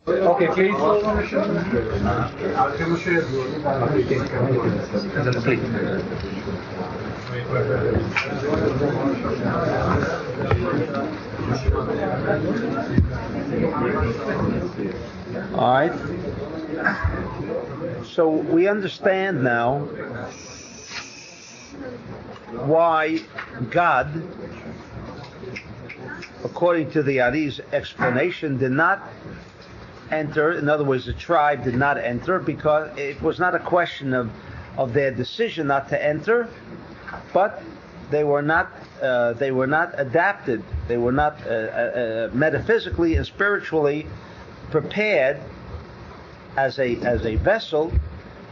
Okay, please. All right. So we understand now why God, according to the Ari's explanation, did not enter. In other words, the tribe did not enter because it was not a question of their decision not to enter, but they were not adapted. They were not metaphysically and spiritually prepared as a vessel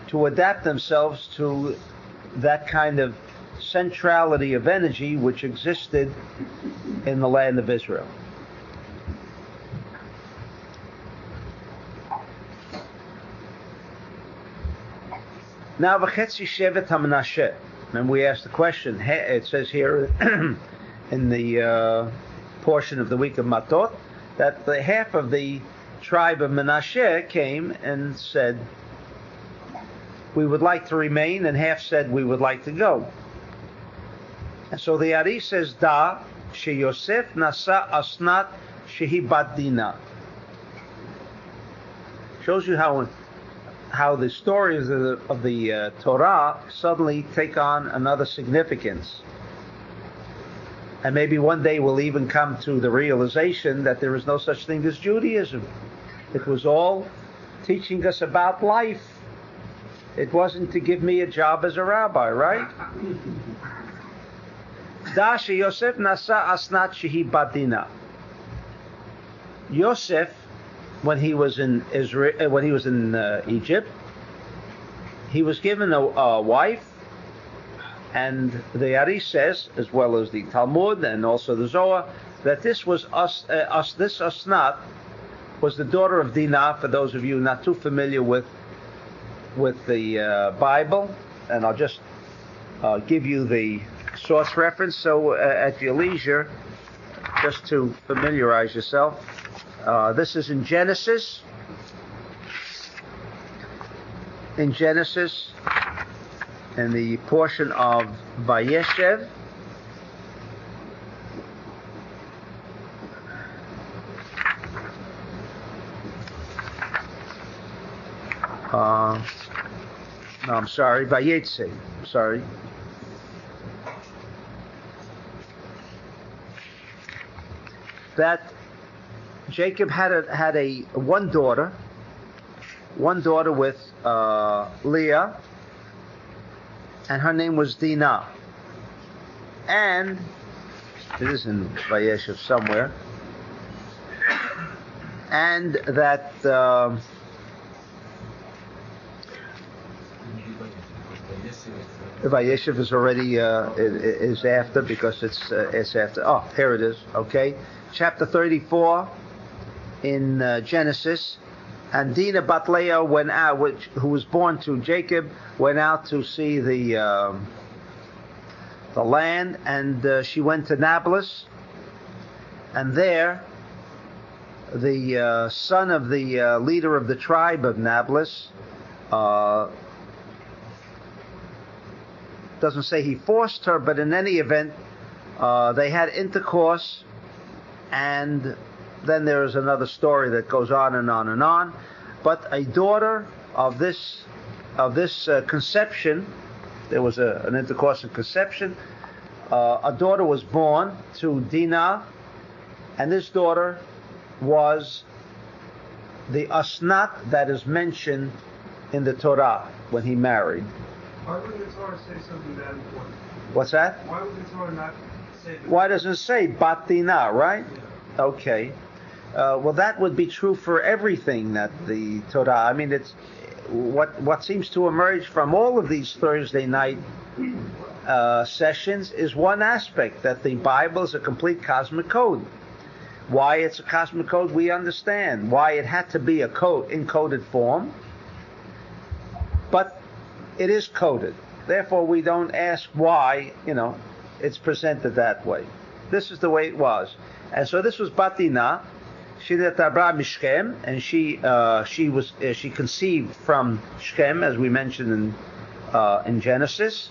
to adapt themselves to that kind of centrality of energy which existed in the land of Israel. Now, v'chetzi shevet haMenashe, and we asked the question. It says here in the portion of the week of Matot that the half of the tribe of Menashe came and said, "We would like to remain," and half said, "We would like to go." And so the Ari says, "Da she Yosef nasa asnat shehi bat dina." Shows you how the stories of the Torah suddenly take on another significance. And maybe one day we'll even come to the realization that there is no such thing as Judaism. It was all teaching us about life. It wasn't to give me a job as a rabbi, right? Da she Yosef nasa asnat shehi badina. Yosef, when he was in Israel, when he was in Egypt, he was given a wife, and the Ari says, as well as the Talmud and also the Zohar, that this was this Asnat was the daughter of Dinah. For those of you not too familiar with the Bible, and I'll just give you the source reference. So at your leisure, just to familiarize yourself. This is in Genesis. In Genesis, in the portion of Vayeshev, no, I'm sorry, Vayetze. Sorry. That Jacob had one daughter with Leah, and her name was Dinah. And it is in Vayeshev somewhere. And that Vayeshev is already is after, because it's after. Oh, here it is. Okay, chapter 34 in Genesis. And Dinah bat Leah went out, who was born to Jacob, went out to see the land, and she went to Nablus, and there the son of the leader of the tribe of Nablus, doesn't say he forced her, but in any event, they had intercourse, and then there is another story that goes on and on and on. But a daughter of this conception, there was an intercourse and conception. A daughter was born to Dinah, and this daughter was the Asnat that is mentioned in the Torah when he married. Why would the Torah say something that important? What's that? Why would the Torah not say that? Why doesn't it say Bat Dinah, right? Yeah. Okay. Well, that would be true for everything that the Torah. I mean, it's what seems to emerge from all of these Thursday night sessions is one aspect, that the Bible is a complete cosmic code. Why it's a cosmic code, we understand. Why it had to be a code in coded form, but it is coded. Therefore, we don't ask why, it's presented that way. This is the way it was. And so this was Batina. She mishkem, and she conceived from Shechem, as we mentioned in Genesis.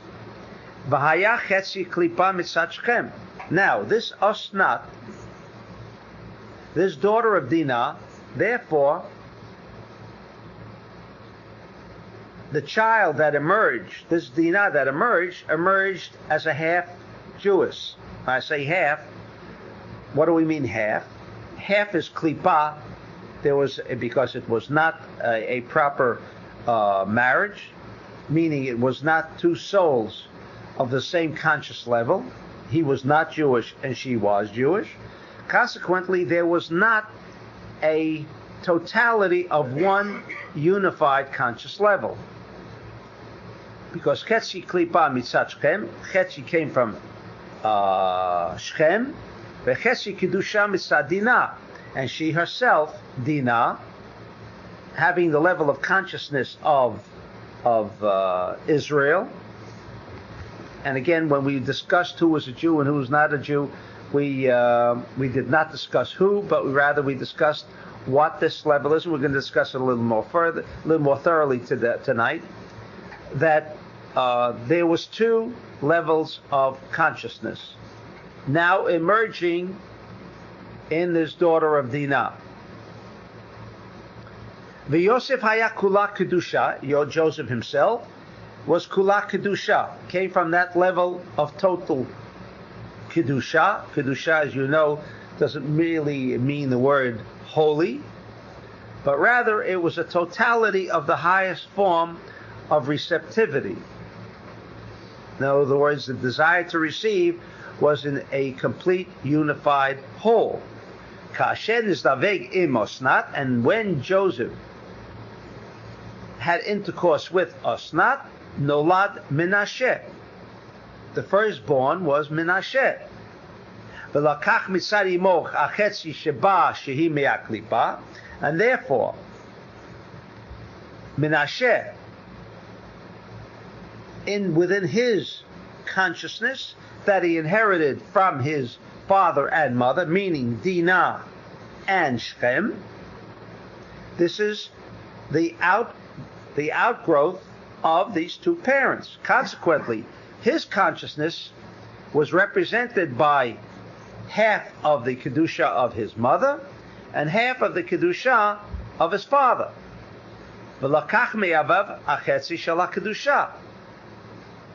V'haya chetzi klipa mitzad Shechem. Now, this Osnat, this daughter of Dinah, therefore, the child that emerged, this Dinah that emerged as a half Jewish. I say half. What do we mean half? Half is klipa. Because it was not a proper marriage, meaning it was not two souls of the same conscious level. He was not Jewish and she was Jewish. Consequently, there was not a totality of one unified conscious level. Because Chetzi Klipa Mitzat Shechem, Chetzi came from Shechem, V'Chetzi Kedusha Mitzat Dinah, and she herself, Dinah, having the level of consciousness of Israel. And again, when we discussed who was a Jew and who was not a Jew, we did not discuss who, but we discussed what this level is. And we're going to discuss it a little more thoroughly tonight. That there was two levels of consciousness now emerging in this daughter of Dinah. V'Yosef haya kula kedusha. Joseph himself was kula kedusha. Came from that level of total kedusha. Kedusha, as you know, doesn't really mean the word holy, but rather it was a totality of the highest form of receptivity. In other words, the desire to receive was in a complete unified whole. And when Joseph had intercourse with Osnat, Nolad Menashe. The firstborn was Menashe. And therefore, Menashe, within his consciousness that he inherited from his father and mother, meaning Dinah and Shechem, this is the outgrowth of these two parents. Consequently, his consciousness was represented by half of the kedusha of his mother and half of the kedusha of his father.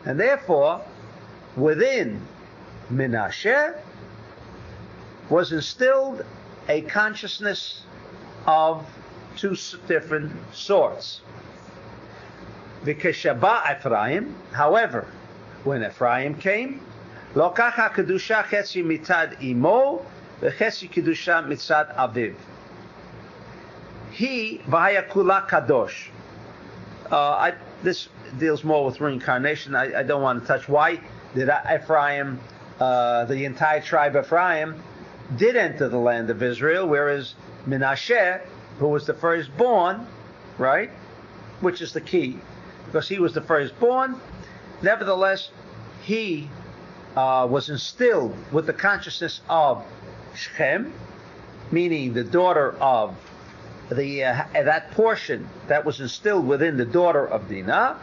And therefore, within Menashe was instilled a consciousness of two different sorts. V'keshaba Ephraim, however, when Ephraim came, lokacha kedusha chetzi mitad imo, v'chetzi kedusha mitzad aviv. He v'haya kula kadosh. This deals more with reincarnation. I don't want to touch why did Ephraim, the entire tribe of Ephraim, did enter the land of Israel, whereas Menashe, who was the firstborn, right, which is the key, because he was the firstborn, nevertheless, he was instilled with the consciousness of Shechem, meaning the daughter of that portion that was instilled within the daughter of Dinah,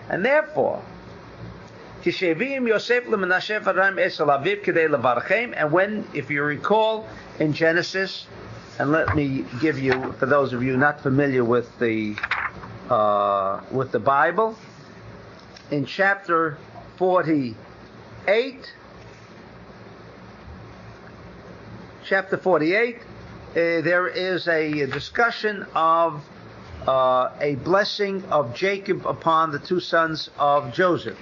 and therefore, and when, if you recall, in Genesis, and let me give you, for those of you not familiar with the Bible, in chapter 48, there is a discussion of a blessing of Jacob upon the two sons of Joseph.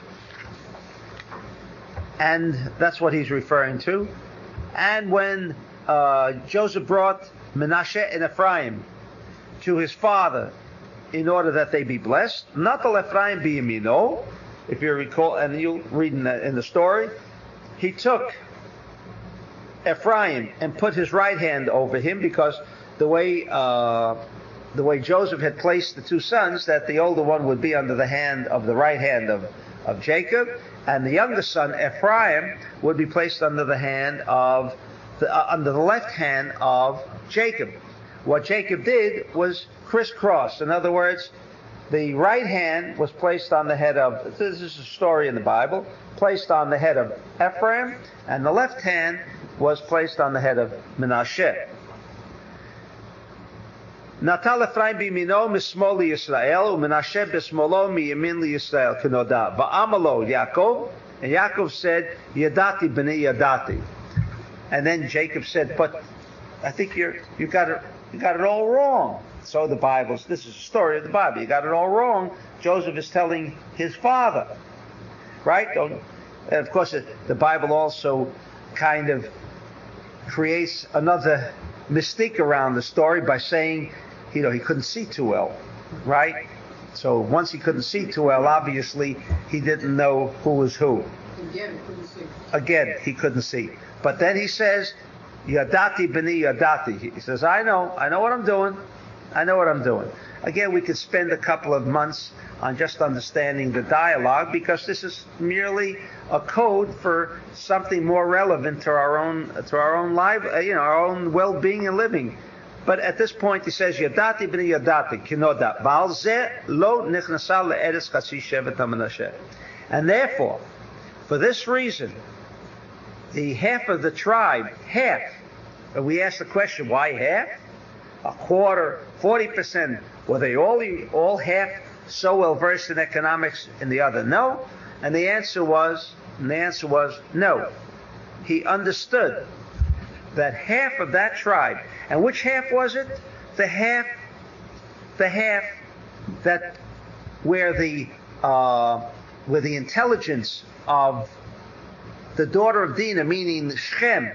And that's what he's referring to. And when Joseph brought Menashe and Ephraim to his father in order that they be blessed, Natal Ephraim biyamino, if you recall, and you'll read in the story, he took Ephraim and put his right hand over him, because the way Joseph had placed the two sons, that the older one would be under the right hand of Jacob, and the younger son Ephraim would be placed under the hand of under the left hand of Jacob. What Jacob did was crisscross. In other words, the right hand was placed on the head of, this is a story in the Bible, placed on the head of Ephraim, and the left hand was placed on the head of Menashe. Natal Ephraim b'yamino mismol Yisrael, u'Menashe b'smolo miyamin Yisrael k'noda. Va'amalo Yaakov, and Yaakov said, Yadati b'nei Yadati. And then Jacob said, but I think you got it all wrong. So the Bible, this is a story of the Bible. You got it all wrong. Joseph is telling his father, right? And of course, the Bible also kind of creates another mystique around the story by saying, he couldn't see too well, right? So once he couldn't see too well, obviously he didn't know who was who. Again, he couldn't see. But then he says, Yadati b'ni Yadati. He says, I know what I'm doing. I know what I'm doing. Again, we could spend a couple of months on just understanding the dialogue, because this is merely a code for something more relevant to our own life, our own well-being and living. But at this point, he says, Yadati b'ni Yadati, kinoda, ba'al zeh lo nichnasa le'eretz chatzi shevet haMenashe. And therefore, for this reason, the half of the tribe, and we ask the question, why half? A quarter, 40%. Were they all half so well versed in economics and the other no? And the answer was no. He understood that half of that tribe, and which half was it? The half that where the intelligence of the daughter of Dinah, meaning Shem,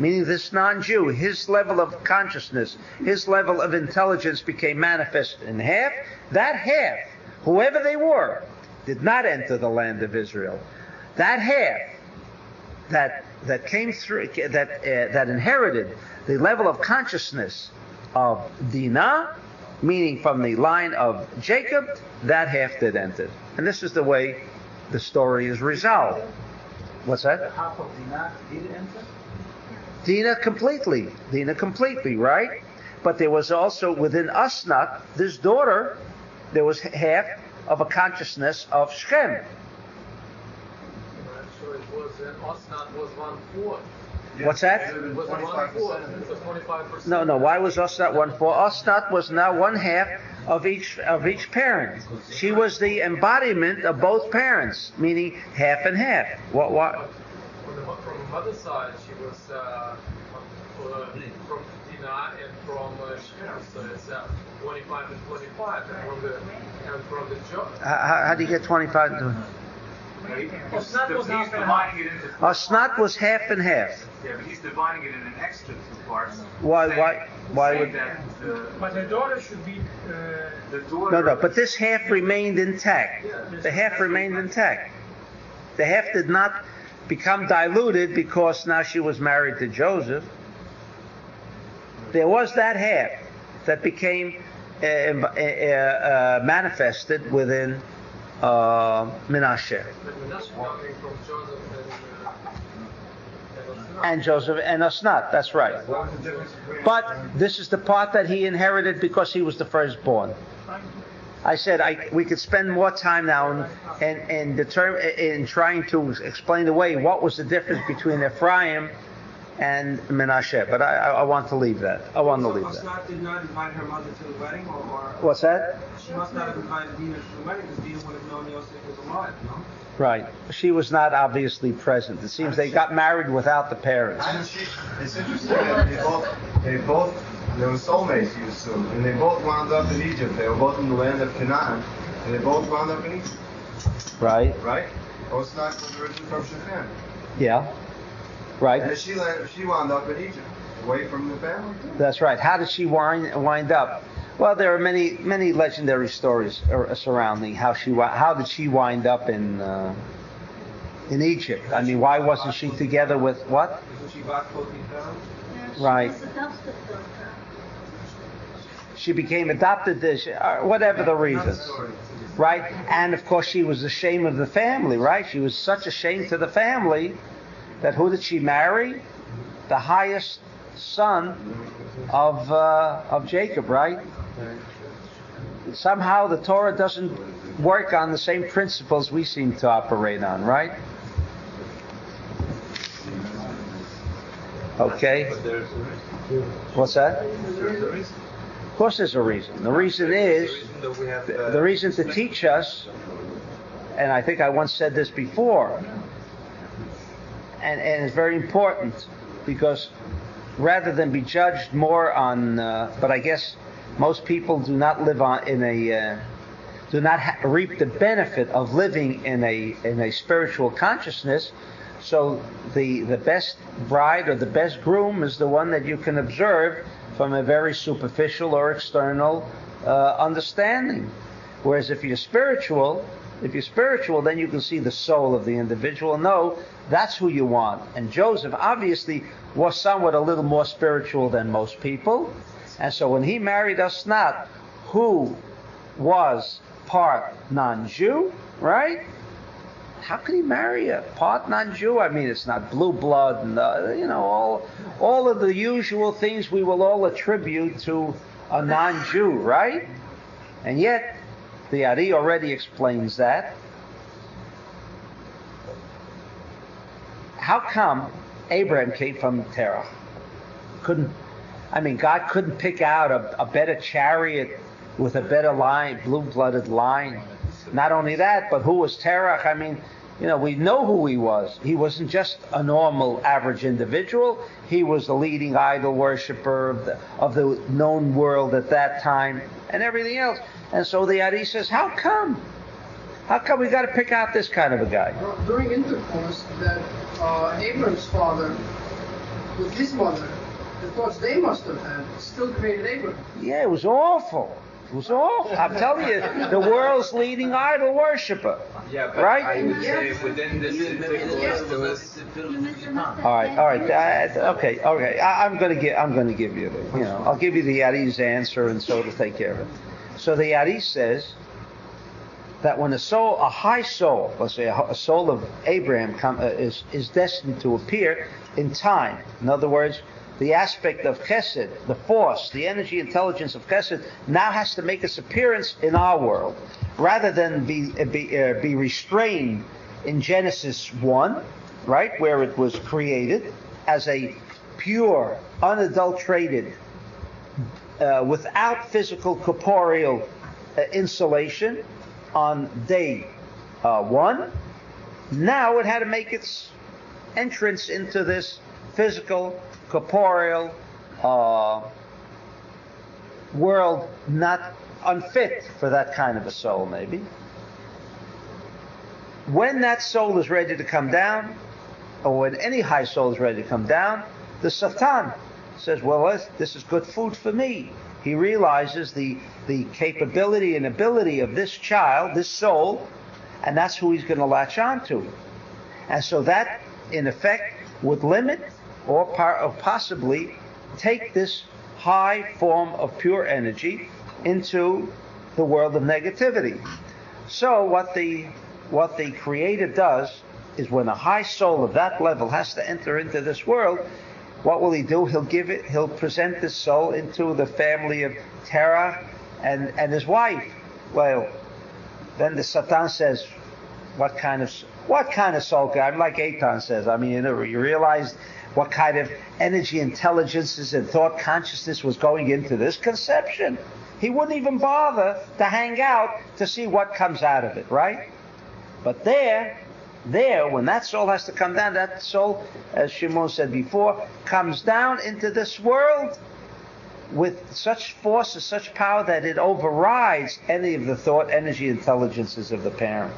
meaning this non-Jew, his level of consciousness, his level of intelligence became manifest in half. That half, whoever they were, did not enter the land of Israel. That half that came through, that inherited the level of consciousness of Dinah, meaning from the line of Jacob, that half did enter. And this is the way the story is resolved. What's that? The half of Dinah did enter? Dinah completely, right? But there was also within Asnat, this daughter, there was half of a consciousness of Shem. So it was, Asnat was 1/4. What's that? It was 1/4. It was 25%. No. Why was Asnat 1/4? Asnat was now one half of each parent. She was the embodiment of both parents, meaning half and half. What? From the mother's side, she was from Dinah and from Shem, so it's 25 and 25. And from the job. How do you get 25? Asnat was half and half. Asnat was half and half. Yeah, but he's dividing it in an extra two parts. Why would? But the daughter should be. The daughter. No. But this half remained intact. The half remained intact. The half did not become diluted because now she was married to Joseph. There was that half that became manifested within Menashe. And Joseph and Asnat, that's right. But this is the part that he inherited because he was the firstborn. I said we could spend more time now in trying to explain away what was the difference between Ephraim and Menashe, but I want to leave that. Asnat did not invite her mother to the wedding, or What's that? she must not have invited Dinah to the wedding because Dinah would have known Yosef was alive, no? Right. She was not obviously present. It seems they got married without the parents. It's interesting that they both were soulmates, you assume, and they both wound up in Egypt. They were both in the land of Canaan, and they both wound up in Egypt. Right. Right? Osnat was originally from Shechem. Yeah. Right. And she wound up in Egypt, away from the family. That's right. How did she wind up? Well, there are many legendary stories surrounding how did she wind up in Egypt. I mean, why wasn't she together with what? She got 14 pounds. Right. She became adopted, whatever the reasons. Right? And of course she was the shame of the family, right? She was such a shame to the family that who did she marry? the highest son of Jacob, right? Somehow the Torah doesn't work on the same principles we seem to operate on, right? Okay. What's that? Of course there's a reason. The reason is, the reason to teach us, and I think I once said this before, and it's very important, because rather than be judged more on, but I guess most people do not live do not reap the benefit of living in a spiritual consciousness. So the best bride or the best groom is the one that you can observe from a very superficial or external understanding. Whereas if you're spiritual, then you can see the soul of the individual. No, that's who you want. And Joseph obviously was somewhat a little more spiritual than most people. And so when he married Asnat, who was part non-Jew, right? How could he marry a part non-Jew? I mean, it's not blue blood, and all of the usual things we will all attribute to a non-Jew, right? And yet, the Ari already explains that. How come Abraham came from Terah? God couldn't pick out a better chariot with a better line, blue-blooded line. Not only that, but who was Terah? We know who he was. He wasn't just a normal, average individual. He was the leading idol worshiper of the known world at that time, and everything else. And so the Ari says, how come? How come we got to pick out this kind of a guy? Well, during intercourse, that Abraham's father with his mother, the thoughts they must have had still created Abraham. Yeah, it was awful. It was awful. I'm telling you, the world's leading idol worshiper. Yeah, but right? I would say within this intercourse there was. All right. Okay. I'm going to give you I'll give you the Ari's answer, and so to take care of it. So the Ari says that when a high soul, let's say a soul of Abraham is destined to appear in time. In other words, the aspect of Chesed, the force, the energy, intelligence of Chesed, now has to make its appearance in our world, rather than be restrained in Genesis 1, right, where it was created as a pure, unadulterated, without physical corporeal insulation on day 1. Now it had to make its entrance into this physical, corporeal world, not unfit for that kind of a soul, maybe. When that soul is ready to come down, or when any high soul is ready to come down, the Satan says, well, this is good food for me. He realizes the capability and ability of this child, this soul, and that's who he's going to latch on to. And so that, in effect, would limit or possibly take this high form of pure energy into the world of negativity. So what the Creator does is, when a high soul of that level has to enter into this world, what will he do? He'll present this soul into the family of Terah and his wife. Well, then the Satan says, what kind of soul? I'm like Eitan says. You realize what kind of energy, intelligences, and thought consciousness was going into this conception. He wouldn't even bother to hang out to see what comes out of it, right? But there, when that soul has to come down, that soul, as Shimon said before, comes down into this world with such force and such power that it overrides any of the thought, energy, intelligences of the parent.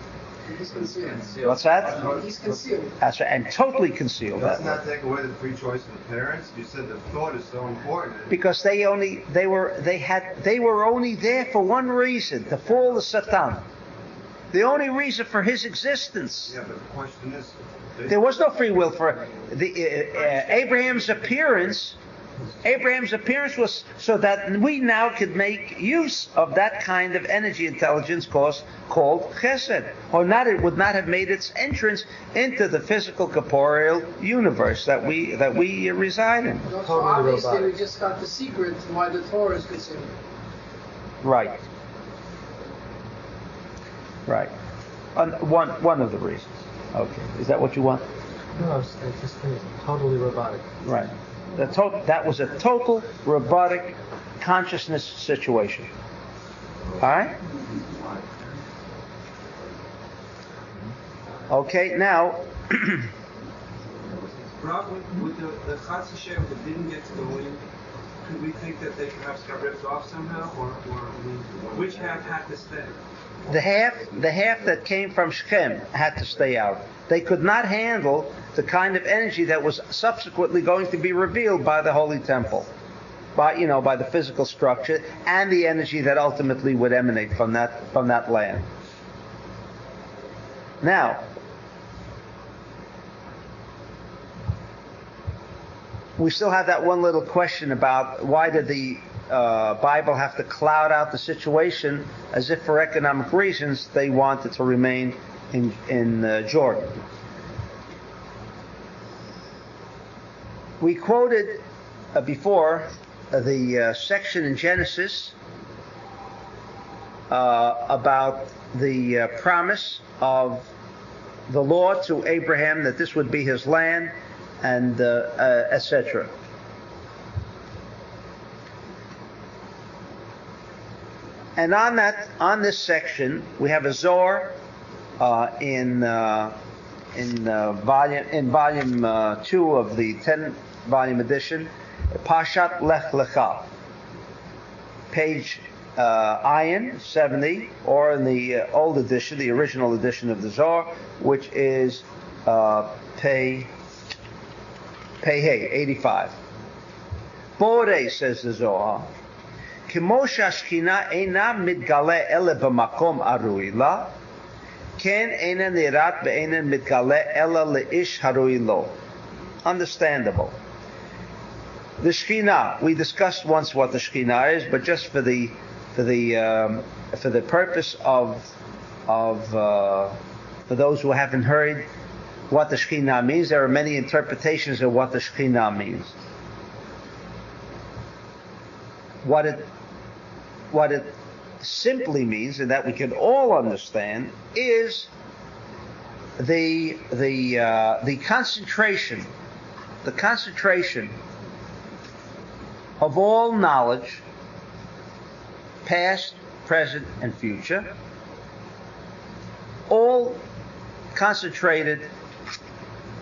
He's concealed. What's that? He's concealed. That's right, and totally concealed. Doesn't that take away the free choice of the parents? You said the thought is so important. Because they were only there for one reason: to fool the Satan. The only reason for his existence. Yeah, but the question is, there was no free will for Abraham's appearance Abraham's appearance was so that we now could make use of that kind of energy intelligence called chesed. Or not, it would not have made its entrance into the physical corporeal universe that we reside in. So obviously we just got the secret why the Torah is considered. Right. Right. One of the reasons. Okay. Is that what you want? No, it's just totally robotic. Right. That was a total robotic consciousness situation. All right? Okay, now... Rob, with the Chaz Hashem that didn't get to go in, could we think that they perhaps got ripped off somehow? Or which half had to stay? The half that came from Shechem had to stay out. They could not handle the kind of energy that was subsequently going to be revealed by the Holy Temple, by the physical structure and the energy that ultimately would emanate from that land. Now, we still have that one little question about why did the Bible have to cloud out the situation as if for economic reasons they wanted to remain in Jordan. We quoted before the section in Genesis about the promise of the law to Abraham that this would be his land and etc. And on this section, we have a Zohar in volume 2 of the 10-volume edition, Parshat Lech Lecha, page Ayin 70, or in the old edition, the original edition of the Zohar, which is Pei Hey 85. Bore, says the Zohar, כמו שהשכינה אינה מתגלה אלא במקום הראוי לה, כן אינה נראית ואינה מתגלה אלא לאיש הראוי לו. Understandable. The Shekhinah, we discussed once what the Shekhinah is, but just for the purpose of for those who haven't heard what the Shekhinah means, there are many interpretations of what the Shekhinah means. What it simply means, and that we can all understand, is the concentration of all knowledge, past, present, and future, all concentrated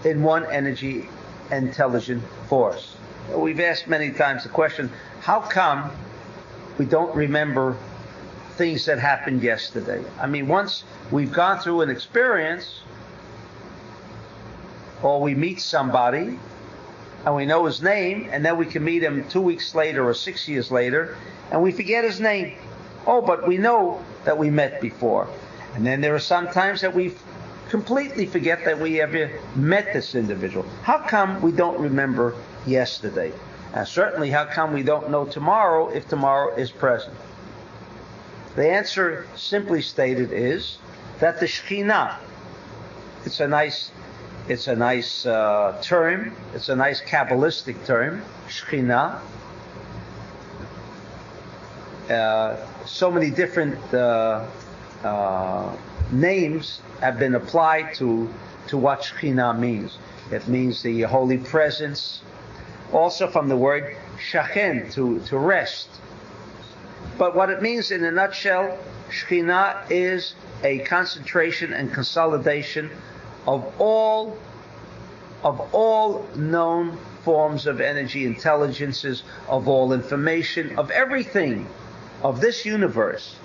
in one energy intelligent force. We've asked many times the question, how come we don't remember things that happened yesterday? I mean, once we've gone through an experience, or we meet somebody, and we know his name, and then we can meet him 2 weeks later or 6 years later, and we forget his name. Oh, but we know that we met before. And then there are some times that we completely forget that we ever met this individual. How come we don't remember yesterday? And certainly, how come we don't know tomorrow if tomorrow is present? The answer, simply stated, is that the Shekhinah, it's a nice term, it's a nice Kabbalistic term, Shekhinah. So many different names have been applied to what Shekhinah means. It means the holy presence, also from the word shachen, to rest. But what it means in a nutshell, Shekhinah is a concentration and consolidation of all known forms of energy intelligences, of all information, of everything of this universe,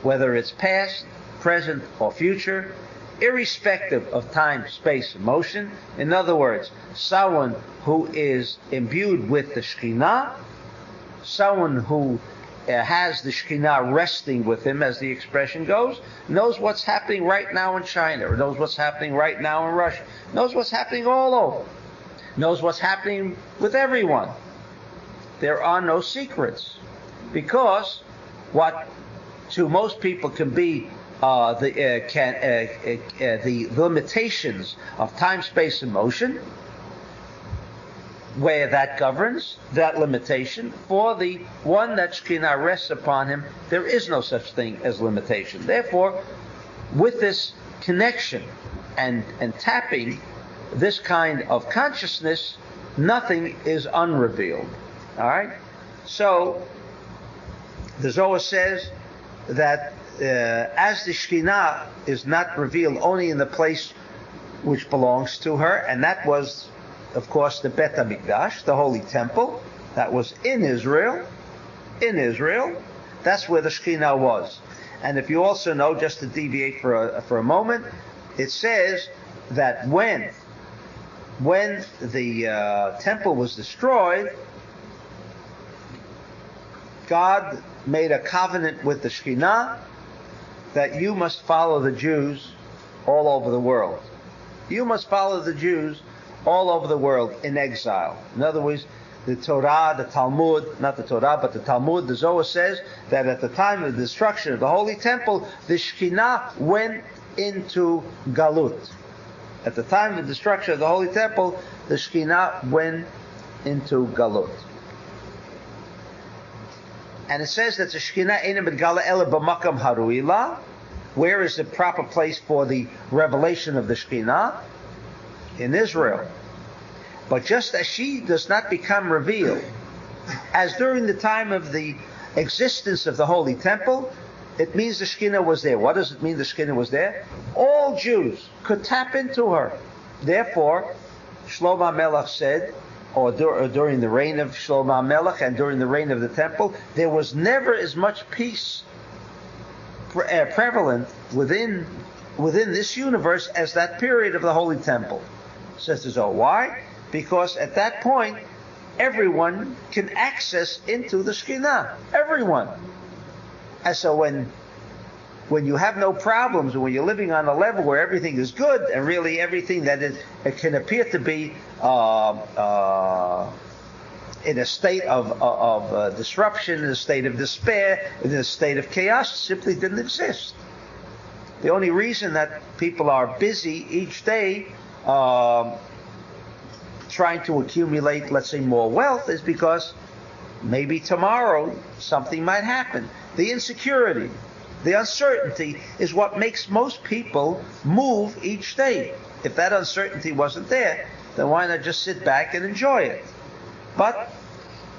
whether it's past, present, or future, irrespective of time, space, and motion. In other words, someone who is imbued with the Shekhinah, someone who has the Shekhinah resting with him, as the expression goes, knows what's happening right now in China, or knows what's happening right now in Russia, knows what's happening all over, knows what's happening with everyone. there are no secrets, because what to most people can be the limitations of time, space, and motion, where that governs that limitation. For the one that Shekhinah rests upon him, there is no such thing as limitation. Therefore, with this connection and tapping this kind of consciousness, nothing is unrevealed. All right? So, the Zohar says that as the Shekhinah is not revealed only in the place which belongs to her, and that was, of course, the Bet HaMikdash, the Holy Temple, that was in Israel. That's where the Shekhinah was. And if you also know, just to deviate for a moment, it says that when the temple was destroyed, God made a covenant with the Shekhinah that you must follow the Jews all over the world. You must follow the Jews all over the world in exile. In other words, the Torah, the Talmud, not the Torah, but the Talmud, the Zohar says that at the time of the destruction of the Holy Temple, the Shekhinah went into Galut. At the time of the destruction of the Holy Temple, the Shekhinah went into Galut. And it says that the Shekhinah ain't mitgala ela b'makam haruila. Where is the proper place for the revelation of the Shekhinah? In Israel. But just as she does not become revealed, as during the time of the existence of the Holy Temple, it means the Shekhinah was there. What does it mean the Shekhinah was there? All Jews could tap into her. Therefore, Shlomo HaMelech said, or during the reign of Shlomo HaMelech and during the reign of the Temple, there was never as much peace prevalent within this universe as that period of the Holy Temple. Says the Zohar. Why? Because at that point, everyone can access into the Shekhinah. Everyone. And so when you have no problems, and when you're living on a level where everything is good, and really everything that it can appear to be in a state of disruption, in a state of despair, in a state of chaos, simply didn't exist. The only reason that people are busy each day trying to accumulate, let's say, more wealth is because maybe tomorrow something might happen. The insecurity, the uncertainty is what makes most people move each day. If that uncertainty wasn't there, then why not just sit back and enjoy it? But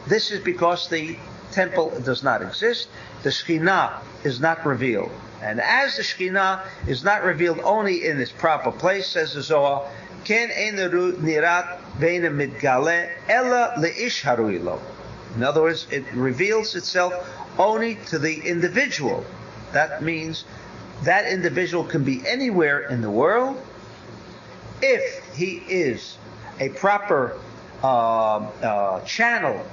this is because the temple does not exist. The Shekhinah is not revealed. And as the Shekhinah is not revealed only in its proper place, says the Zohar, Ken eineru nirat veina mitgale ella leish haruilo. In other words, it reveals itself only to the individual. That means that individual can be anywhere in the world. If he is a proper channel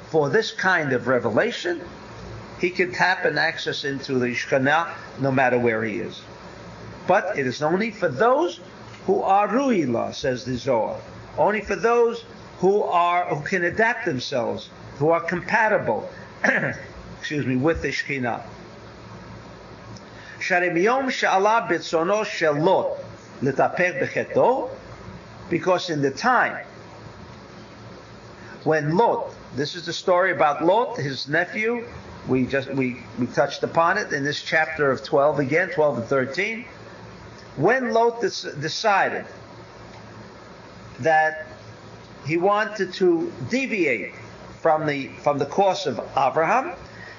for this kind of revelation, he can tap and access into the Shekhinah no matter where he is. But it is only for those who are ruila, says the Zohar. Only for those who can adapt themselves, who are compatible, with the Shekhinah. Because in the time when Lot, this is the story about Lot, his nephew, we touched upon it in this chapter of 12 again, 12 and 13. When Lot decided that he wanted to deviate from the course of Abraham,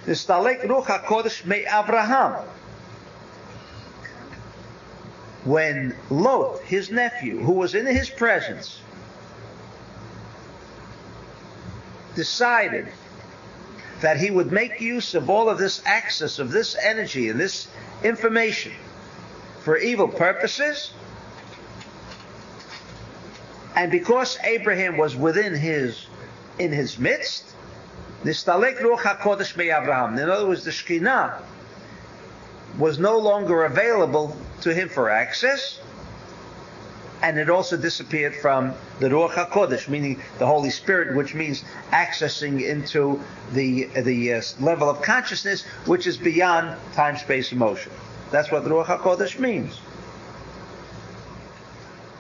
Nistalek Ruach HaKodesh me Abraham. When Lot, his nephew, who was in his presence, decided that he would make use of all of this access, of this energy and this information for evil purposes, and because Abraham was in his midst, Nistalek Ruach HaKodesh me Abraham. In other words, the Shekhinah was no longer available to him for access. and it also disappeared from the Ruach HaKodesh, meaning the Holy Spirit, which means accessing into the level of consciousness which is beyond time, space, and motion. That's what Ruach HaKodesh means.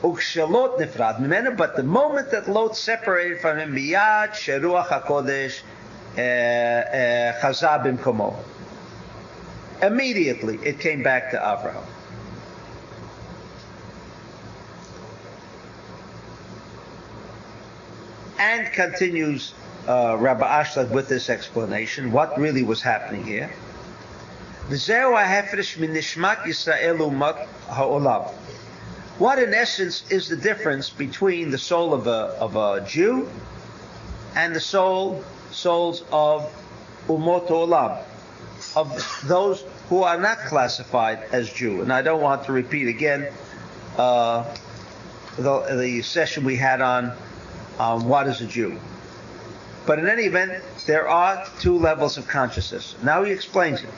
Ukshalot nifrad mimenu, but the moment that Lot separated from him, miyad sheruach HaKodesh chazah bimkomo. Immediately it came back to Avraham. And continues Rabbi Ashlag with this explanation, what really was happening here. V'zeu ha'hefresh min nishmat Yisrael u'mat ha'olam. What in essence is the difference between the soul of a Jew and the souls of Umot Olam, of those who are not classified as Jew? And I don't want to repeat again the session we had on what is a Jew. But in any event, there are two levels of consciousness. Now he explains it.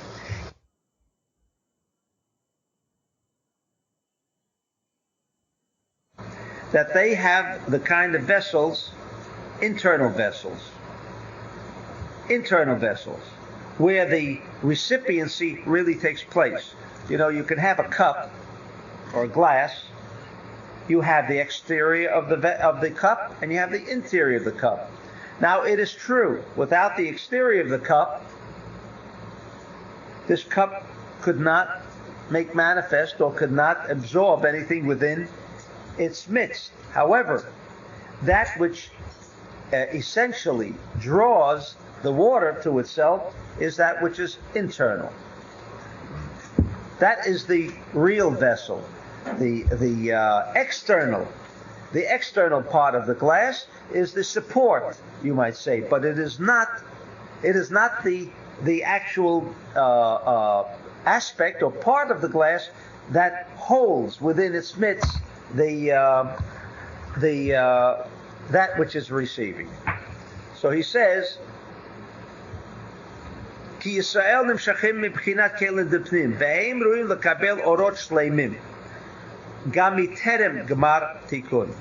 That they have the kind of vessels, internal vessels, where the recipiency really takes place. You know, you can have a cup or a glass. You have the exterior of the cup, and you have the interior of the cup. Now, it is true, without the exterior of the cup, this cup could not make manifest or could not absorb anything within its midst. However, that which essentially draws the water to itself is that which is internal. That is the real vessel. The external part of the glass is the support, you might say, but it is not the actual aspect or part of the glass that holds within its midst that which is receiving. So he says, Ki Yisrael nimshachim mibchinat kelen depnim, ve'eim ruim lekabel orot shleimim, gam miterem gemar tikun.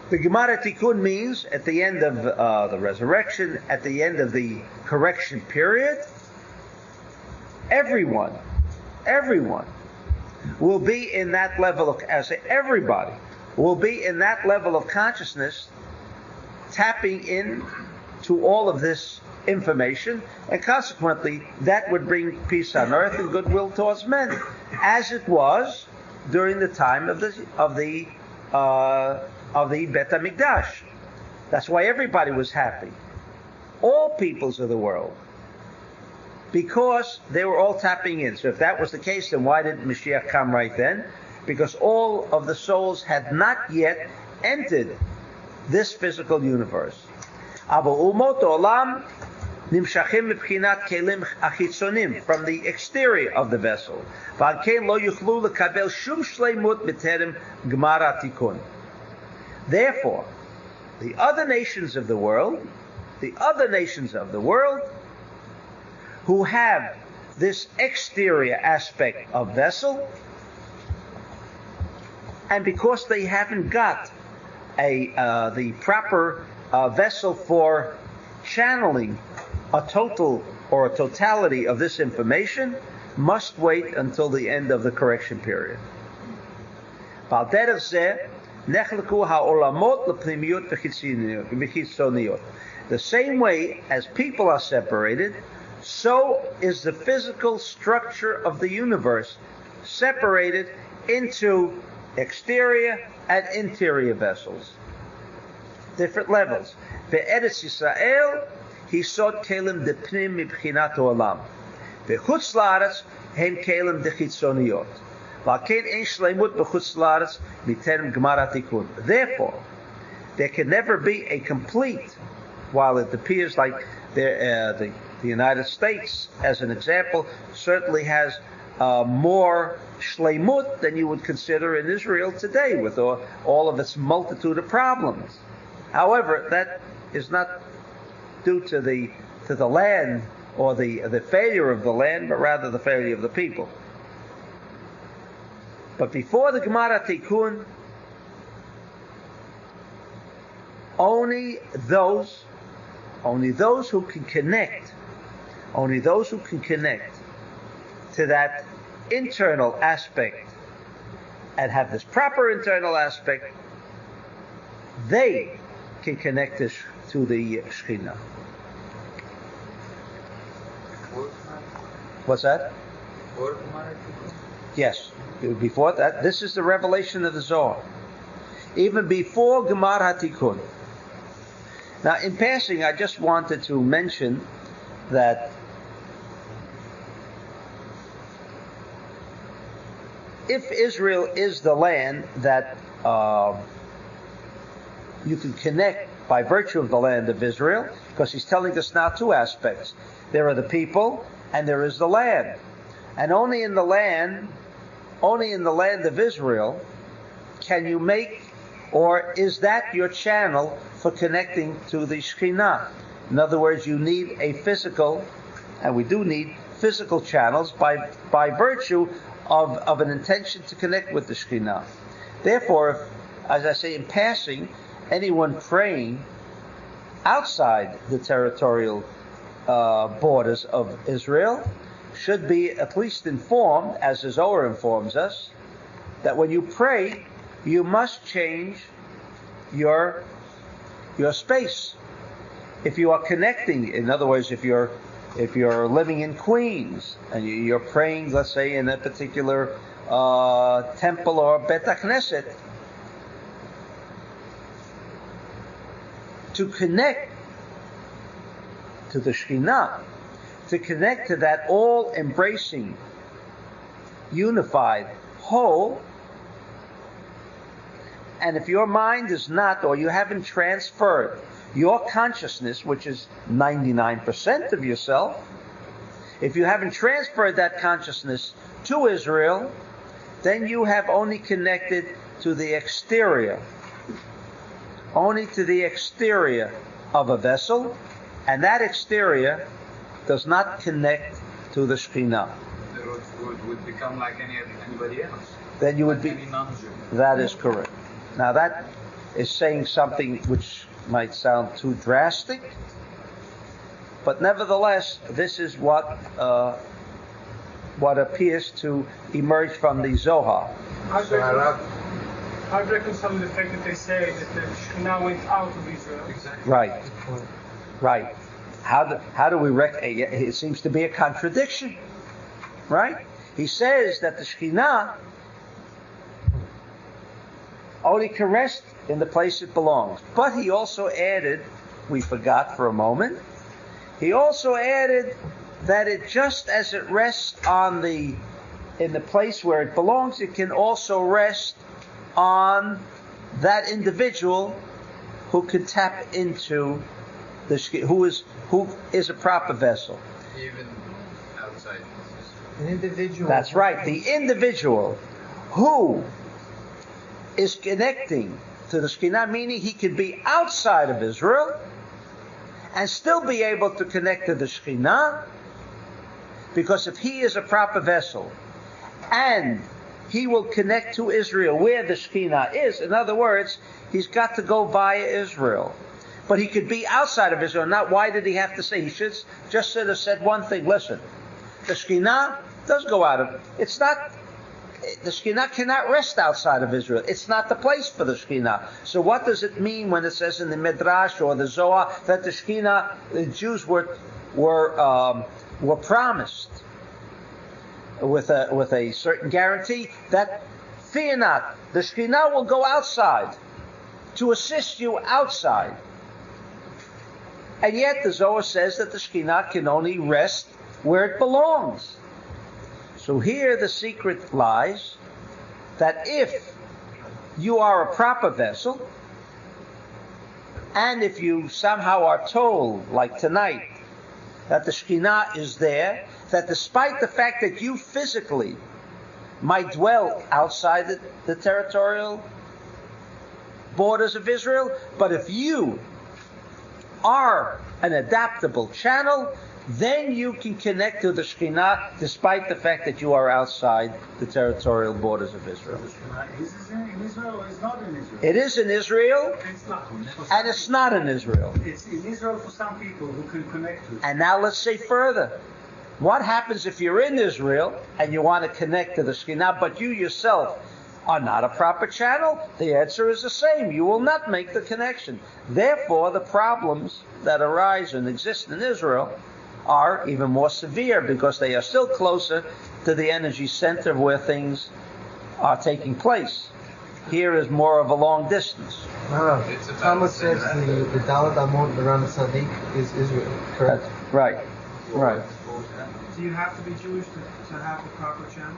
The Gemara Tikkun means at the end of the resurrection, at the end of the correction period, everyone will be in that level of, everybody will be in that level of consciousness, tapping in to all of this information, and consequently that would bring peace on earth and goodwill towards men, as it was during the time of the Bet HaMikdash. That's why everybody was happy, all peoples of the world, because they were all tapping in. So if that was the case, then why didn't Mashiach come right then? Because all of the souls had not yet entered this physical universe. From the exterior of the vessel. Therefore, the other nations of the world, who have this exterior aspect of vessel, and because they haven't got the proper vessel for channeling a total or a totality of this information, must wait until the end of the correction period. The same way as people are separated, so is the physical structure of the universe separated into exterior and interior vessels. Different levels. Be'eretz Yisrael, hisot kelim depnim mibchinat olam. Be'chutz la'aretz, hem kelim dechitzoniyot. V'alkein ein shleimut b'chutz la'aretz miterem gemar hatikun. Therefore, there can never be a complete, while it appears like the United States, as an example, certainly has more shleimut than you would consider in Israel today, with all of its multitude of problems. However, that is not due to the land or the failure of the land, but rather the failure of the people. But before the Gemara Tikkun, only those who can connect to that internal aspect and have this proper internal aspect, they can connect to the Shekhinah. What's that? Yes. Before that, this is the revelation of the Zohar. Even before Gemar HaTikun. Now, in passing, I just wanted to mention that if Israel is the land that you can connect by virtue of the land of Israel, because he's telling us now two aspects. There are the people and there is the land. And only in the land of Israel can you make, or is that your channel for connecting to the Shekhinah? In other words, you need a physical, and we do need physical channels by virtue of an intention to connect with the Shekhinah. Therefore, if, as I say in passing, anyone praying outside the territorial borders of Israel should be at least informed, as the Zohar informs us, that when you pray, you must change your space. If you are connecting, in other words, if you're living in Queens and you're praying, let's say, in a particular temple or Bet HaKnesset, to connect to the Shekhinah, to connect to that all-embracing, unified whole, and if your mind is not, or you haven't transferred your consciousness, which is 99% of yourself, if you haven't transferred that consciousness to Israel, then you have only connected to the exterior, only to the exterior of a vessel, and that exterior does not connect to the Shekhinah. It would become like anybody else. Then you would be. Any non-Jew. That is correct. Now that is saying something which might sound too drastic, but nevertheless, this is what appears to emerge from the Zohar. How do you reconcile the fact that they say that the Shekhinah went out of Israel? Exactly. Right. How do we it seems to be a contradiction, right? He says that the Shekhinah only can rest in the place it belongs. But he also added, we forgot for a moment, he also added that it just as it rests in the place where it belongs, it can also rest on that individual who can tap into who is a proper vessel. Even outside. An individual. That's right. The individual who is connecting to the Shekhinah, meaning he can be outside of Israel and still be able to connect to the Shekhinah, because if he is a proper vessel and he will connect to Israel where the Shekhinah is, in other words, he's got to go via Israel. But he could be outside of Israel. Not why did he have to say? He should have said one thing. Listen, the Shekhinah does go out of. It's not. The Shekhinah cannot rest outside of Israel. It's not the place for the Shekhinah. So what does it mean when it says in the Midrash or the Zohar that the Shekhinah, the Jews were promised with a certain guarantee that fear not, the Shekhinah will go outside to assist you outside. And yet the Zohar says that the Shekhinah can only rest where it belongs. So here the secret lies, that if you are a proper vessel, and if you somehow are told, like tonight, that the Shekhinah is there, that despite the fact that you physically might dwell outside the territorial borders of Israel, but if you are an adaptable channel, then you can connect to the Shekhinah despite the fact that you are outside the territorial borders of Israel. Is in Israel or is not in Israel? It is in Israel, It's not. and it's not in Israel. It's in Israel for some people who can connect to it. And now let's say further. What happens if you're in Israel and you want to connect to the Shekhinah, but you yourself are not a proper channel? The answer is the same. You will not make the connection. Therefore, the problems that arise and exist in Israel are even more severe because they are still closer to the energy center where things are taking place. Here is more of a long distance. No. Talmud says the Dalet Amot around Sadiq is Israel, correct? Right. Do you have to be Jewish to have the proper channel?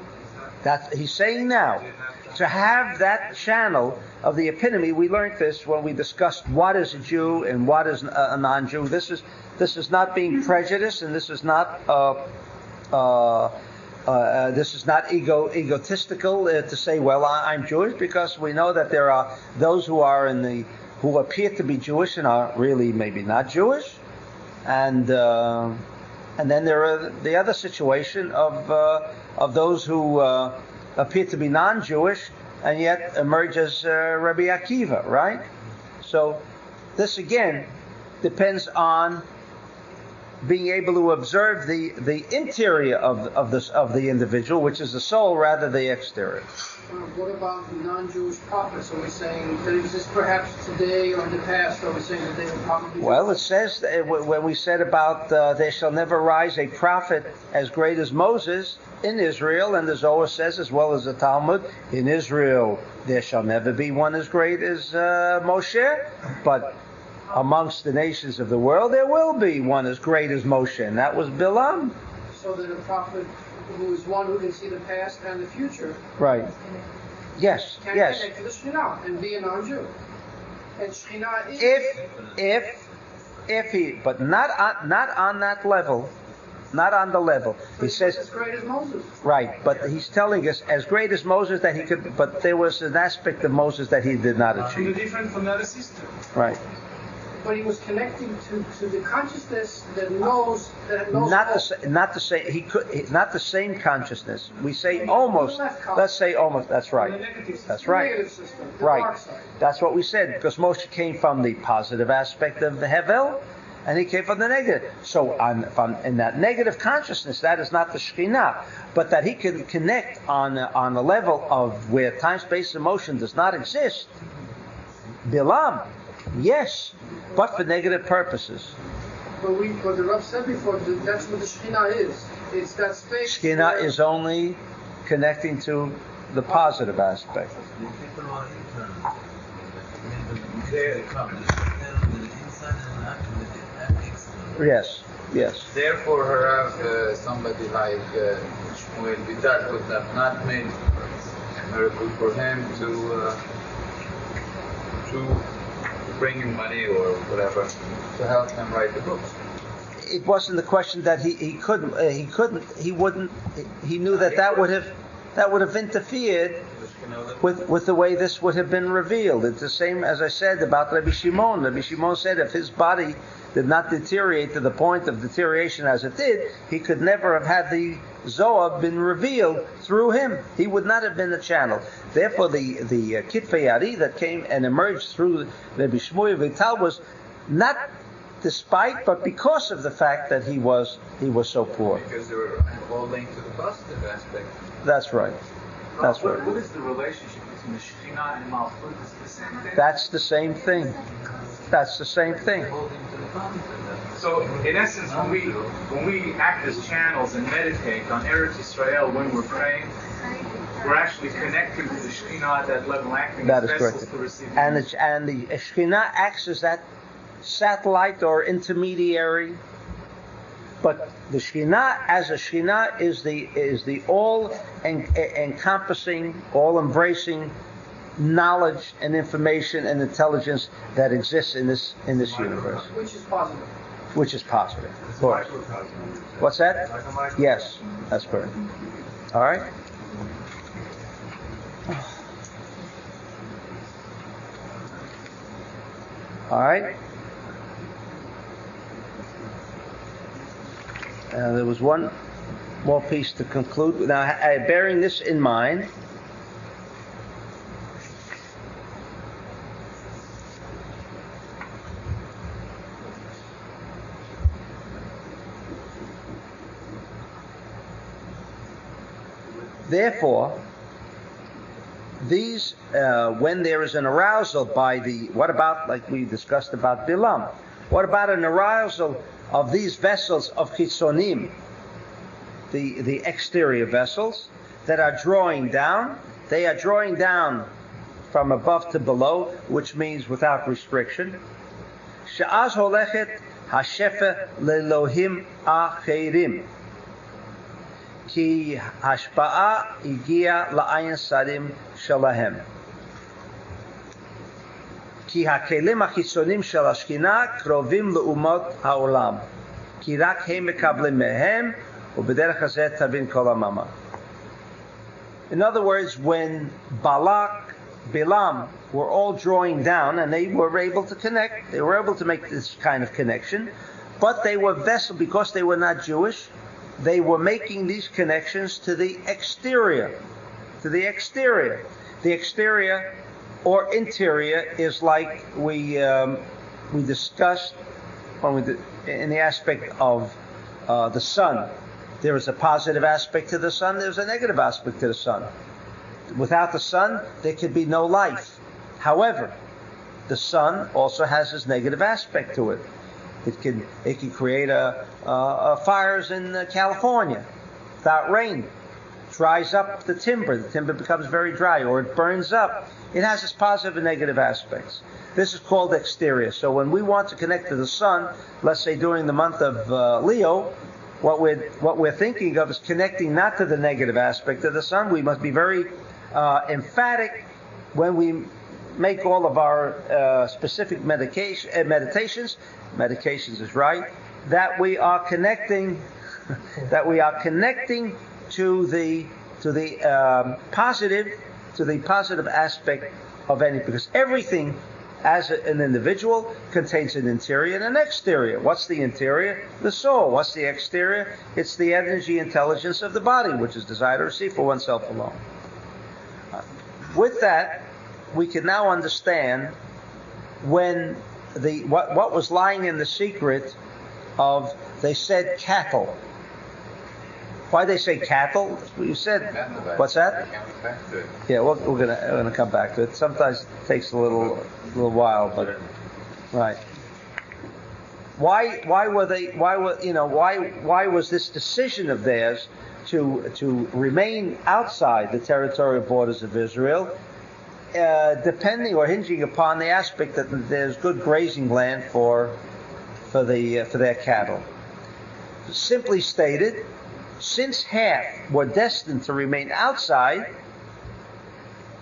That's he's saying now. To have that channel of the epitome, we learned this when we discussed what is a Jew and what is a non-Jew. This is not being prejudiced, and this is not egotistical to say, well, I'm Jewish, because we know that there are those who appear to be Jewish and are really maybe not Jewish, and then there are the other situation of those who appear to be non-Jewish and yet emerge as Rabbi Akiva, right? So this again depends on being able to observe the interior of the individual, which is the soul, rather than the exterior. What about the non-Jewish prophets? Are we saying that exist perhaps today or in the past? Are we saying that they were probably... Well, it says when we said about there shall never rise a prophet as great as Moses in Israel, and the Zohar says, as well as the Talmud, in Israel there shall never be one as great as Moshe, but amongst the nations of the world there will be one as great as Moshe, and that was Bilam. So that a prophet who is one who can see the past and the future, right? Yes, can yes. connect to the Shekhinah and be a non-Jew. And Shekhinah is... If he, but not on that level, not on the level. He says as great as Moses. Right, but he's telling us as great as Moses that he could, but there was an aspect of Moses that he did not achieve. Different from the other system. Right. But he was connecting to the consciousness that knows Not the same consciousness. We say almost. Let's say almost. That's right. That's right. Right. That's what we said, because Moshe came from the positive aspect of the Hevel, and he came from the negative. So in that negative consciousness, that is not the Shekhinah, but that he can connect on a level of where time, space, and motion does not exist. Bilam, yes, but for negative purposes. But the Rav said before, that's what the Shekhinah is. It's that space. Shekhinah is only connecting to the positive aspect. Yes. Therefore, Harav, somebody like Shmuel Vital would have not made a miracle for him to bring him money or whatever to help him write the books. It wasn't the question that he knew that would have interfered with the way this would have been revealed. It's the same as I said about Rabbi Shimon. Rabbi Shimon said if his body did not deteriorate to the point of deterioration as it did, he could never have had the Zohar been revealed through him. He would not have been the channel. Therefore, the Zohar Ari that came and emerged through Rabbi Shmuel Vital was not despite, but because of the fact that he was so poor. Because they were all linked to the positive aspect. That's right. That's right. What is the relationship between the Shekhinah and Malchut? Is it the same thing? That's the same thing. That's the same thing. So, in essence, when we act as channels and meditate on Eretz Yisrael when we're praying, we're actually connecting to the Shekhinah at that level, acting That as is vessels correct. to receive. And the Shekhinah acts as that satellite or intermediary. But the Shekhinah, as a Shekhinah, is the all-encompassing, all-embracing knowledge and information and intelligence that exists in this universe. Which is positive. Which is positive, of course. What's that? Yes, that's correct. All right. All right. There was one more piece to conclude. Now, bearing this in mind, therefore, these, when there is an arousal by the, what about, like we discussed about Bilam, what about an arousal of these vessels of Chitzonim, the exterior vessels that are drawing down? They are drawing down from above to below, which means without restriction. She'az holechet hashefa lelohim acherim. Ki hashpa'a igia la'ayin sarim shalahem. Ki hakelim achitzonim shel hashkina krovim le'umot ha'olam. Ki rak hem mekablim mehem u'bederech hazeh tavin kol hamama. In other words, when Balak, Bilam were all drawing down and they were able to connect, they were able to make this kind of connection, but they were vessel, because they were not Jewish, they were making these connections to the exterior. To the exterior. The exterior or interior is like we discussed when in the aspect of the sun. There is a positive aspect to the sun, there's a negative aspect to the sun. Without the sun, there could be no life. However, the sun also has its negative aspect to it. It can create fires in California without rain. Dries up the timber becomes very dry, or it burns up. It has its positive and negative aspects. This is called exterior. So when we want to connect to the sun, let's say during the month of Leo, what we're thinking of is connecting not to the negative aspect of the sun. We must be very emphatic when we make all of our specific meditations. Medications is right. That we are connecting. That we are connecting to the positive aspect of any, because everything as an individual contains an interior and an exterior. What's the interior? The soul. What's the exterior? It's the energy intelligence of the body, which is desire to receive for oneself alone. With that, we can now understand when what was lying in the secret of, they said cattle. Why they say cattle? You said, what's that? Yeah, we're gonna come back to it. Sometimes it takes a little while, but right. Why was this decision of theirs to remain outside the territorial borders of Israel, depending or hinging upon the aspect that there's good grazing land for their cattle? Simply stated, since half were destined to remain outside,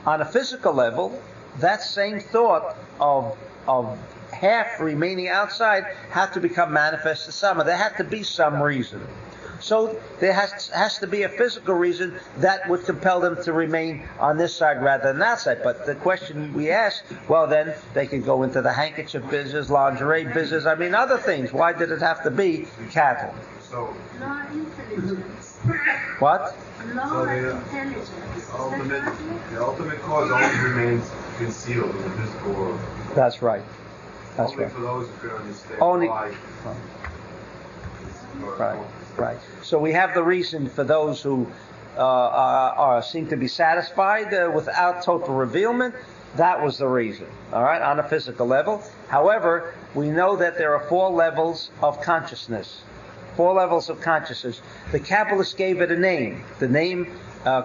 on a physical level, that same thought of half remaining outside had to become manifest to some. There had to be some reason. So there has to be a physical reason that would compel them to remain on this side rather than that side. But the question we ask, well, then they could go into the handkerchief business, lingerie business, other things. Why did it have to be cattle? So, Law intelligence. What? Law intelligence. the ultimate cause always remains concealed in the physical world. That's right. That's Only right. for those who can understand Only. why. Right. So we have the reason for those who seem to be satisfied without total revealment. That was the reason. All right, on a physical level. However, we know that there are 4 levels of consciousness. 4 levels of consciousness. The Kabbalists gave it a name. The name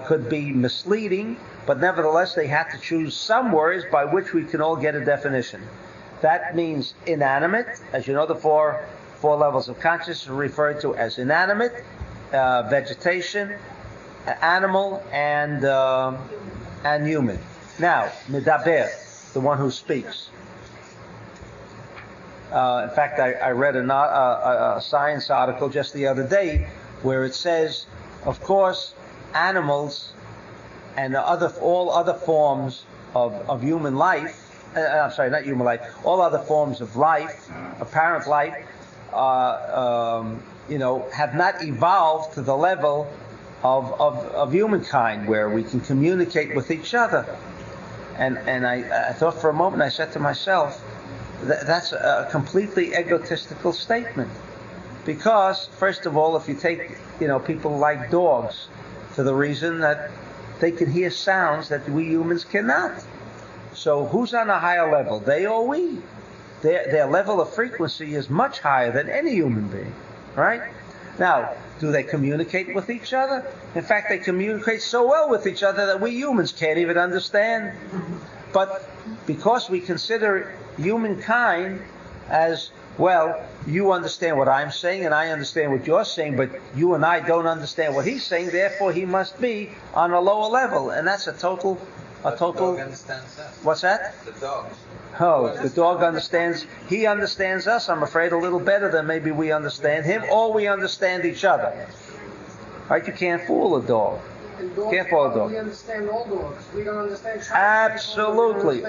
could be misleading, but nevertheless they had to choose some words by which we can all get a definition. That means inanimate. As you know, the four levels of consciousness are referred to as inanimate, vegetation, animal, and human. Now, medaber, the one who speaks. In fact, I read a science article just the other day where it says, of course, animals and all other forms of human life, not human life, all other forms of life, apparent life, have not evolved to the level of humankind where we can communicate with each other. And I thought for a moment, I said to myself, that's a completely egotistical statement. Because, first of all, if you take, people like dogs, for the reason that they can hear sounds that we humans cannot. So who's on a higher level, they or we? Their level of frequency is much higher than any human being, right? Now, do they communicate with each other? In fact, they communicate so well with each other that we humans can't even understand. But because we consider humankind as, well, you understand what I'm saying and I understand what you're saying, but you and I don't understand what he's saying, therefore he must be on a lower level. And that's a total... The dog understands us. What's that? The dog. Oh, the dog understands, he understands us, I'm afraid, a little better than maybe we understand him, or we understand each other. Right? You can't fool a dog. Can't fool a dog. We understand all dogs. We don't understand Chinese. Absolutely.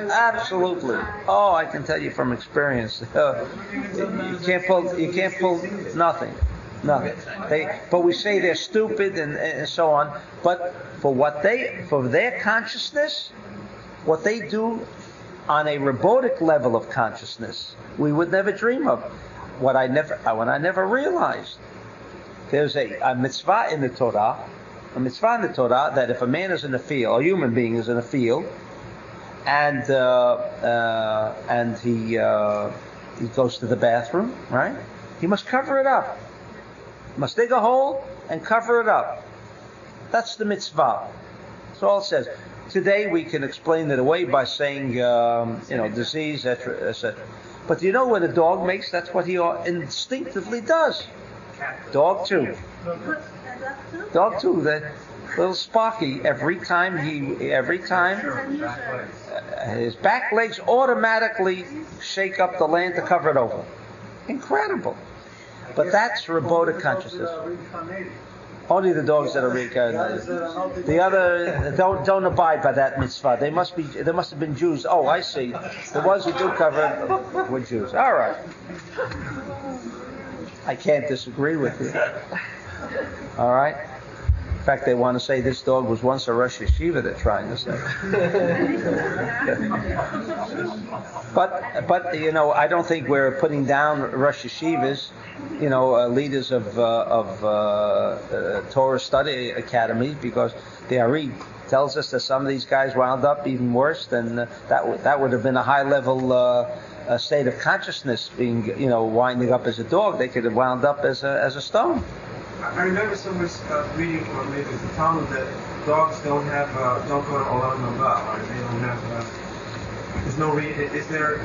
Oh, I can tell you from experience. You can't pull nothing. But we say they're stupid and so on. But for their consciousness, what they do on a robotic level of consciousness, we would never dream of. What I never realized. There's a mitzvah in the Torah, that if a man is in a field, a human being is in a field, and he goes to the bathroom, right? He must cover it up. Must dig a hole and cover it up. That's the mitzvah. That's all it says. Today we can explain it away by saying, disease, etc., etc. But you know what a dog makes? That's what he instinctively does. Dog too. The little Sparky. Every time his back legs automatically shake up the land to cover it over. Incredible. But that's robotic consciousness. Only the dogs that are reincarnated. The other don't abide by that mitzvah. They must have been Jews. Oh, I see. The ones who do cover it were Jews. All right. I can't disagree with you. All right. In fact, they want to say this dog was once a Rosh Yeshiva. They're trying to say. But I don't think we're putting down Rosh Yeshivas. Leaders of Torah study academies, because the Ari tells us that some of these guys wound up even worse than that would have been a high level state of consciousness, being winding up as a dog. They could have wound up as a stone. I remember somewhere reading, or maybe it's the Talmud, that dogs don't go to Olam Haba, or they don't have. There's no reason. Is there?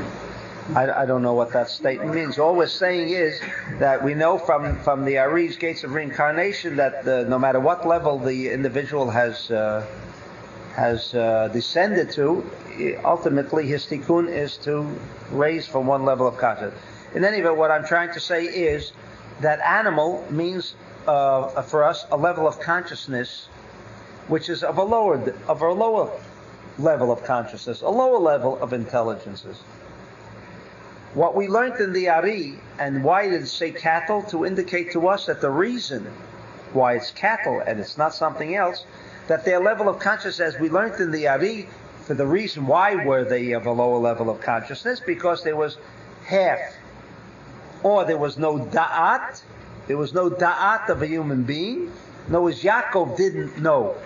I don't know what that statement means. All we're saying is that we know from the Ari's gates of reincarnation that no matter what level the individual has descended to, ultimately his tikkun is to raise from one level of consciousness. In any event, what I'm trying to say is that animal means for us a level of consciousness which is of a lower level of consciousness, a lower level of intelligences. What we learned in the Ari, and why did it say cattle? To indicate to us that the reason why it's cattle and it's not something else, that their level of consciousness, as we learned in the Ari, for the reason why were they of a lower level of consciousness, because there was half, or there was no da'at of a human being. In other words, Yaakov didn't know.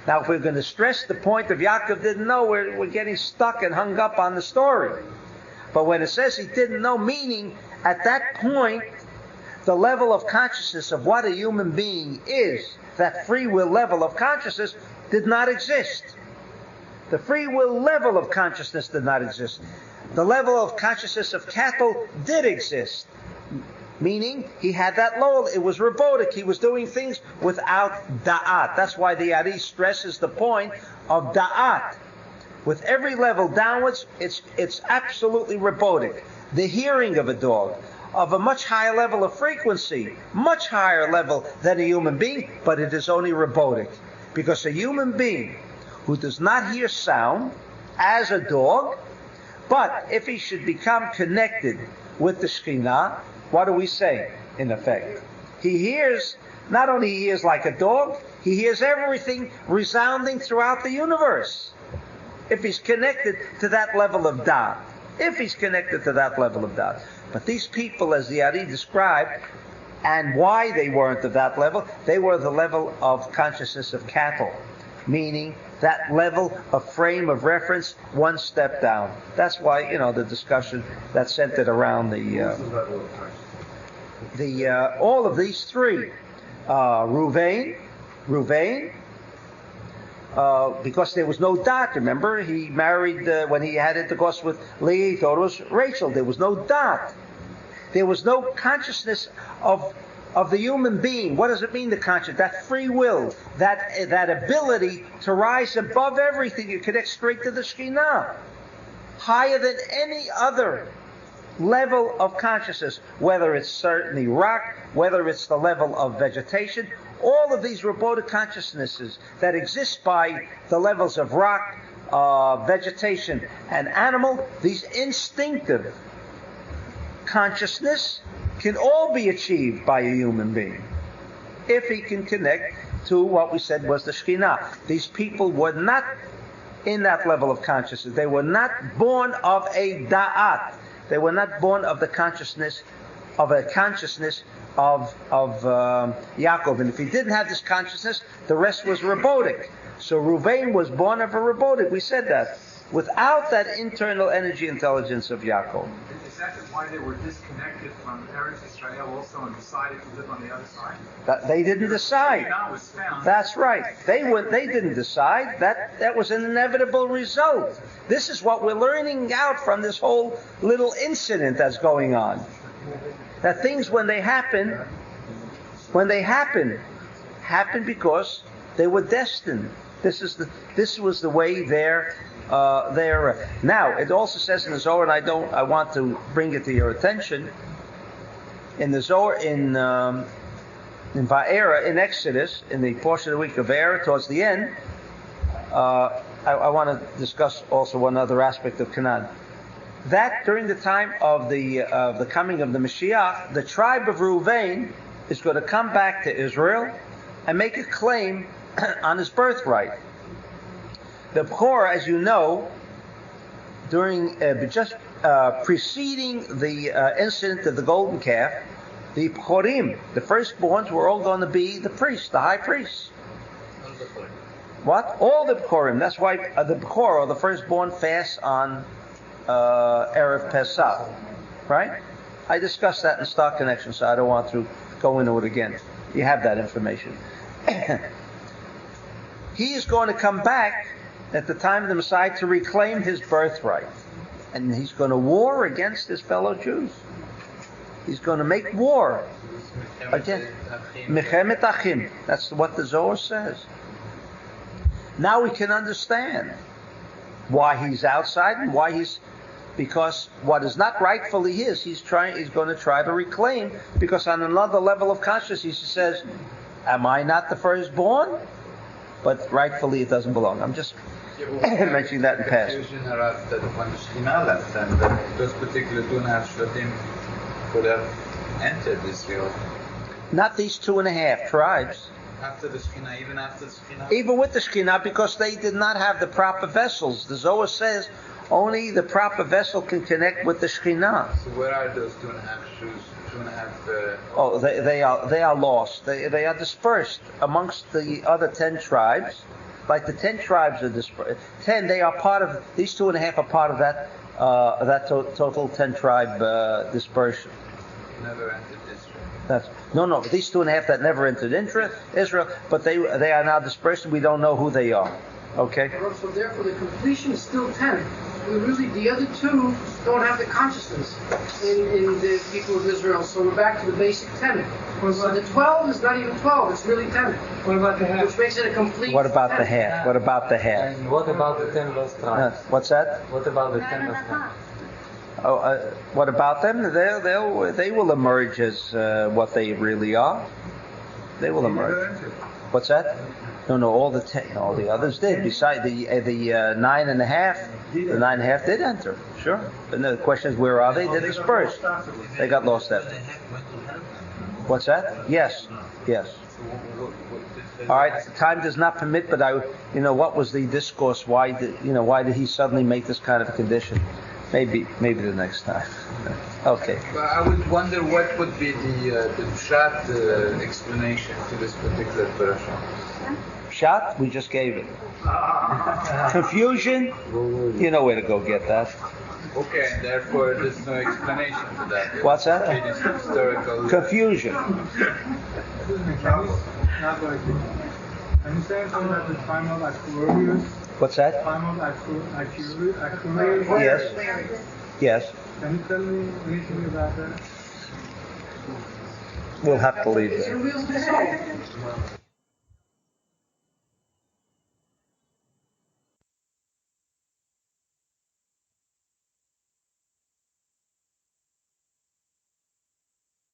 Now, if we're going to stress the point of Yaakov didn't know, we're getting stuck and hung up on the story. But when it says he didn't know, meaning at that point, the level of consciousness of what a human being is, that free will level of consciousness, did not exist. The free will level of consciousness did not exist. The level of consciousness of cattle did exist. Meaning, he had that lower, it was robotic, he was doing things without da'at. That's why the Ari stresses the point of da'at. With every level downwards, it's absolutely robotic. The hearing of a dog, of a much higher level of frequency, much higher level than a human being, but it is only robotic. Because a human being who does not hear sound, as a dog, but if he should become connected with the Shekhinah, what do we say, in effect? He hears, not only he hears like a dog, he hears everything resounding throughout the universe. If he's connected to that level of da'at. If he's connected to that level of da'at. But these people, as the Ari described, and why they weren't at that level, they were the level of consciousness of cattle. Meaning that level of frame of reference, one step down. That's why, the discussion that's centered around all of these three. Ruvain, because there was no dot. Remember, he married, when he had intercourse with Leah, he thought it was Rachel. There was no dot. There was no consciousness of the human being. What does it mean, the conscious? That free will, that ability to rise above everything. You connect straight to the Shekhinah. Higher than any other level of consciousness, whether it's certainly rock, whether it's the level of vegetation, all of these robotic consciousnesses that exist by the levels of rock, vegetation, and animal, these instinctive consciousness can all be achieved by a human being if he can connect to what we said was the Shekhinah. These people were not in that level of consciousness. They were not born of a da'at. They were not born of the consciousness of Yaakov. And if he didn't have this consciousness, the rest was robotic. So Ruvain was born of a robotic. We said that. Without that internal energy intelligence of Yaakov. Is that why they were disconnected from Eretz Israel also and decided to live on the other side? They didn't decide. Was found. That's right. They didn't decide. That was an inevitable result. This is what we're learning out from this whole little incident that's going on. That things when they happen because they were destined. This was the way they're now, it also says in the Zohar, and I want to bring it to your attention. In the Zohar, in Va'era, in Exodus, in the portion of the week of Va'era, towards the end, I want to discuss also one other aspect of Canaan. That during the time of the coming of the Mashiach, the tribe of Reuven is going to come back to Israel and make a claim on his birthright. The Bechor, as you know, during preceding the incident of the golden calf, the Bechorim, the firstborns, were all going to be the priests, the high priests. What? All the Bechorim. That's why the Bechor, or the firstborn, fasts on Erev Pesach. Right? I discussed that in Star Connection, so I don't want to go into it again. You have that information. He is going to come back at the time of the Messiah to reclaim his birthright. And he's going to war against his fellow Jews. He's going to make war against Mechemet Achim. That's what the Zohar says. Now we can understand why he's outside and why because what is not rightfully his, he's going to try to reclaim, because on another level of consciousness he says, am I not the firstborn? But rightfully it doesn't belong. I'm just mentioning that in passing. Confusion around that when the Shekhinah left, and that those particular 2.5 Shvatim could have entered Israel. Not these 2.5 tribes. After the Shekhinah, even after the Shekhinah? Even with the Shekhinah, because they did not have the proper vessels. The Zohar says only the proper vessel can connect with the Shekhinah. So where are those 2.5 Jews? 2.5... Oh, they are lost. They are dispersed amongst the other 10 tribes. Like the 10 tribes are dispersed. 10, they are part of, these 2.5 are part of that total 10 tribe dispersion. Never entered Israel. No, these 2.5 that never entered Israel, but they are now dispersed and we don't know who they are. Okay? So therefore the completion is still 10. Really, the other 2 don't have the consciousness in the people of Israel, so we're back to the basic 10. So the 12 is not even 12, it's really 10. What about the half? Which makes it a complete What about 10. the half? What about the half? And what about the 10 lost tribes? What's that? What about the 10 lost tribes? What about them? They will emerge as what they really are. They will emerge. What's that? No, all the 10, all the others did. Besides the 9.5, the 9.5 did enter. Sure. But the question is, where are they? They're dispersed. They got lost after. What's that? Yes. All right. Time does not permit, but what was the discourse? Why did he suddenly make this kind of a condition? Maybe the next time. Okay. But I would wonder what would be the pshat explanation to this particular parasha. Pshat, we just gave it. Confusion, you know where to go get that. Okay, and therefore there's no explanation to that. What's that? It is historical. Confusion. Can you say something about the time of Aquarius? What's that? Time of Aquarius? Yes. Can you tell me anything about that? We'll have to leave It's it. a real result.